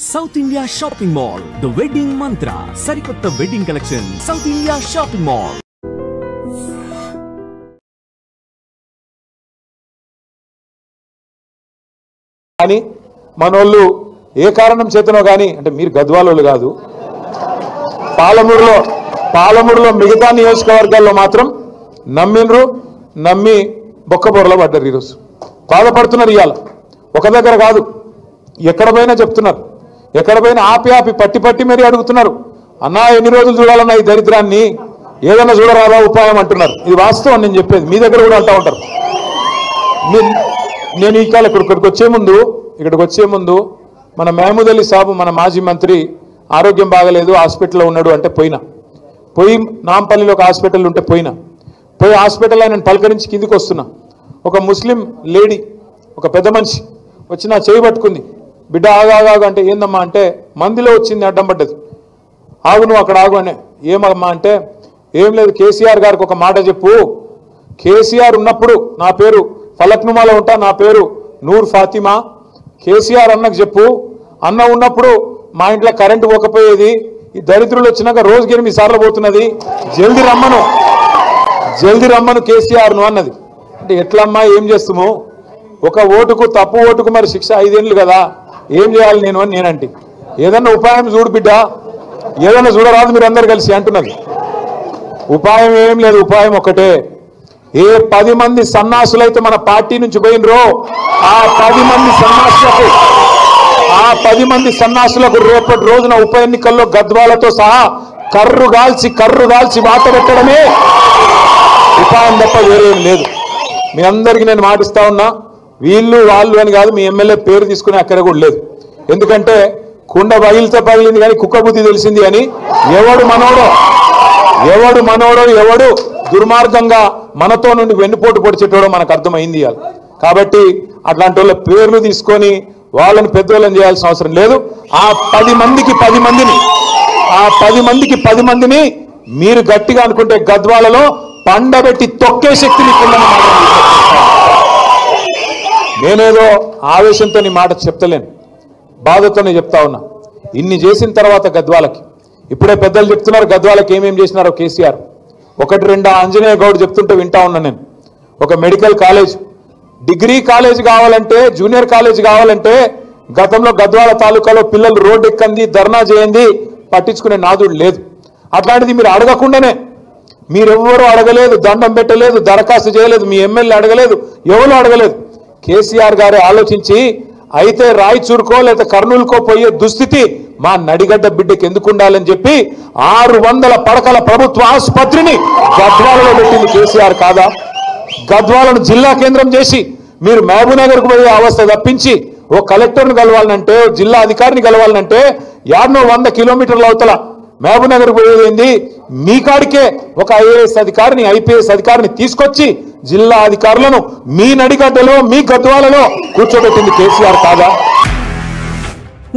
South India Shopping Mall, The Wedding Mantra, Sarikotta Wedding Collection, South India Shopping Mall. కానీ మనోళ్ళు ఏ కారణం చేతనో కానీ అంటే మీరు గద్వాలోళ్ళు కాదు, పాలమూరులో మిగతా నియోజకవర్గాల్లో మాత్రం నమ్మి బొక్కబొరలో పడ్డారు. ఈరోజు బాధపడుతున్నారు. ఇవాళ ఒక దగ్గర కాదు, ఎక్కడ పోయినా చెప్తున్నారు, ఎక్కడ పోయినా ఆపి పట్టి మరీ అడుగుతున్నారు. అన్నా ఎన్ని రోజులు చూడాలన్నా ఈ దరిద్రాన్ని, ఏదన్నా చూడరాదా ఉపాయం అంటున్నారు. ఇది వాస్తవం నేను చెప్పేది, మీ దగ్గర కూడా అంటూ ఉంటారు. నేను ఈ కాలం ఇక్కడికి వచ్చే ముందు మన మహమూద్ అలీ సాబు, మన మాజీ మంత్రి ఆరోగ్యం బాగలేదు, హాస్పిటల్లో ఉన్నాడు అంటే పోయి నాంపల్లిలో ఒక హాస్పిటల్ ఉంటే పోయి హాస్పిటల్ ఆయన పలకరించి కిందికి వస్తున్నా. ఒక ముస్లిం లేడీ, ఒక పెద్ద మనిషి వచ్చి నా చేయి పట్టుకుంది. బిడ్డ ఆగాగు అంటే ఏందమ్మా అంటే మందిలో వచ్చింది, అడ్డం పడ్డది. ఆగు నువ్వు అక్కడ ఆగు అనే. ఏమమ్మా అంటే ఏం లేదు, కేసీఆర్ గారికి ఒక మాట చెప్పు. కేసీఆర్ ఉన్నప్పుడు నా పేరు ఫలక్నుమాలో ఉంటా, నా పేరు నూర్ ఫాతిమా. కేసీఆర్ అన్నకు చెప్పు, అన్న ఉన్నప్పుడు మా ఇంట్లో కరెంటు పోకపోయేది, ఈ దరిద్రులు వచ్చినాక రోజుకి 8 సార్లు పోతున్నది, జల్దీ రమ్మను కేసీఆర్ను అన్నది. అంటే ఎట్లమ్మా ఏం చేస్తాము, ఒక ఓటుకు తప్పు ఓటుకు మరి శిక్ష 5 ఏళ్ళు కదా, ఏం చేయాలి నేను అని నేనంటే, ఏదన్నా ఉపాయం చూడు బిడ్డ, ఏదన్నా చూడరాదు మీరు అందరు కలిసి అంటున్నది. ఉపాయం ఏం లేదు, ఉపాయం ఒకటే. ఏ 10 మంది సన్నాసులైతే మన పార్టీ నుంచి పోయినరో ఆ 10 మంది సన్నాసులకు రేపటి రోజున ఉప ఎన్నికల్లో గద్వాలతో సహా కర్రు కాల్చి వాత పెట్టడమే ఉపాయం తప్ప వేరేం లేదు. మీ అందరికీ నేను మాటిస్తా ఉన్నా, వీళ్ళు వాళ్ళు అని కాదు, మీ ఎమ్మెల్యే పేరు తీసుకునే అక్కడ కూడా లేదు. ఎందుకంటే కుండ పగిలితే పగిలింది కానీ కుక్క బుద్ధి తెలిసింది అని ఎవడు మనోడో ఎవడు దుర్మార్గంగా మనతో నుండి వెన్నుపోటు పొడిచేటోడో మనకు అర్థమైంది. కాబట్టి అట్లాంటి వాళ్ళ పేర్లు తీసుకొని వాళ్ళని పెద్దోళ్ళని చేయాల్సిన అవసరం లేదు. ఆ 10 మందికి మీరు గట్టిగా అనుకుంటే గద్వాలలో పండబెట్టి తొక్కే శక్తి నీకుందని నేనేదో ఆవేశంతో నీ మాట చెప్తలేను, బాధతోనే చెప్తా ఉన్నా. ఇన్ని చేసిన తర్వాత గద్వాలకి ఇప్పుడే పెద్దలు చెప్తున్నారు, గద్వాలకి ఏమేం చేసినారో కేసీఆర్. 1-2 ఆంజనేయ గౌడ్ చెప్తుంటే వింటా ఉన్నా నేను. ఒక మెడికల్ కాలేజ్, డిగ్రీ కాలేజ్ కావాలంటే, జూనియర్ కాలేజ్ కావాలంటే గతంలో గద్వాల తాలూకాలో పిల్లలు రోడ్డు ఎక్కంది, ధర్నా చేయండి, పట్టించుకునే నాదుడు లేదు. అట్లాంటిది మీరు అడగకుండానే, మీరెవ్వరూ అడగలేదు, దండం పెట్టలేదు, దరఖాస్తు చేయలేదు, మీ ఎమ్మెల్యే అడగలేదు, ఎవరు అడగలేదు. కేసీఆర్ గారే ఆలోచించి అయితే రాయచూరుకో లేదా కర్నూలుకో పోయే దుస్థితి మా నడిగడ్డ బిడ్డకి ఎందుకు ఉండాలని చెప్పి 600 పడకల ప్రభుత్వ ఆసుపత్రిని గద్వాలలో పెట్టింది కేసీఆర్ కాదా? గద్వాలను జిల్లా కేంద్రం చేసి మీరు మహబూబ్నగర్కు పోయే అవస్థ తప్పించి ఓ కలెక్టర్ని కలవాలంటే, జిల్లా అధికారిని కలవాలంటే 100 కిలోమీటర్ల అవతల మహబూబ్నగర్ పోయేది. మీ కాడికే ఒక ఐఏఎస్ అధికారిని, ఐపీఎస్ అధికారిని తీసుకొచ్చి జిల్లా అధికారులను మీ నడిగడ్డలో, మీ గద్వాలలో కూర్చోబెట్టింది కేసీఆర్ కాదా?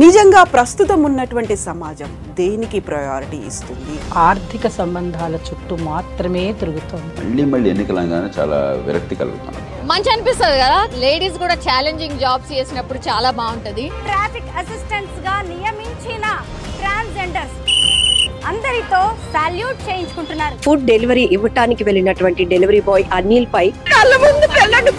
నిజంగా ప్రస్తుతం ఉన్నటువంటి సమాజం దేనికి ప్రయారిటీ ఇస్తుంది? ఆర్థిక సంబంధాల చుట్టూ మాత్రమే తిరుగుతుంది. మళ్ళీ ఎన్నికలంగానే చాలా విరక్తి కలుగుతాను. మంచి అనిపిస్తుంది కదా, లేడీస్ కూడా ఛాలెంజింగ్ జాబ్స్ చేసినప్పుడు చాలా బాగుంటది. ట్రాఫిక్ అసిస్టెంట్స్ గా నియమించిన ట్రాన్స్జెండర్స్ అందరితో సాల్యూట్ చేయించుకుంటున్నారు. ఫుడ్ డెలివరీ ఇవ్వటానికి వెళ్ళినటువంటి డెలివరీ బాయ్ అనిల్ పై కళ్ళ ముందు పెళ్ళండి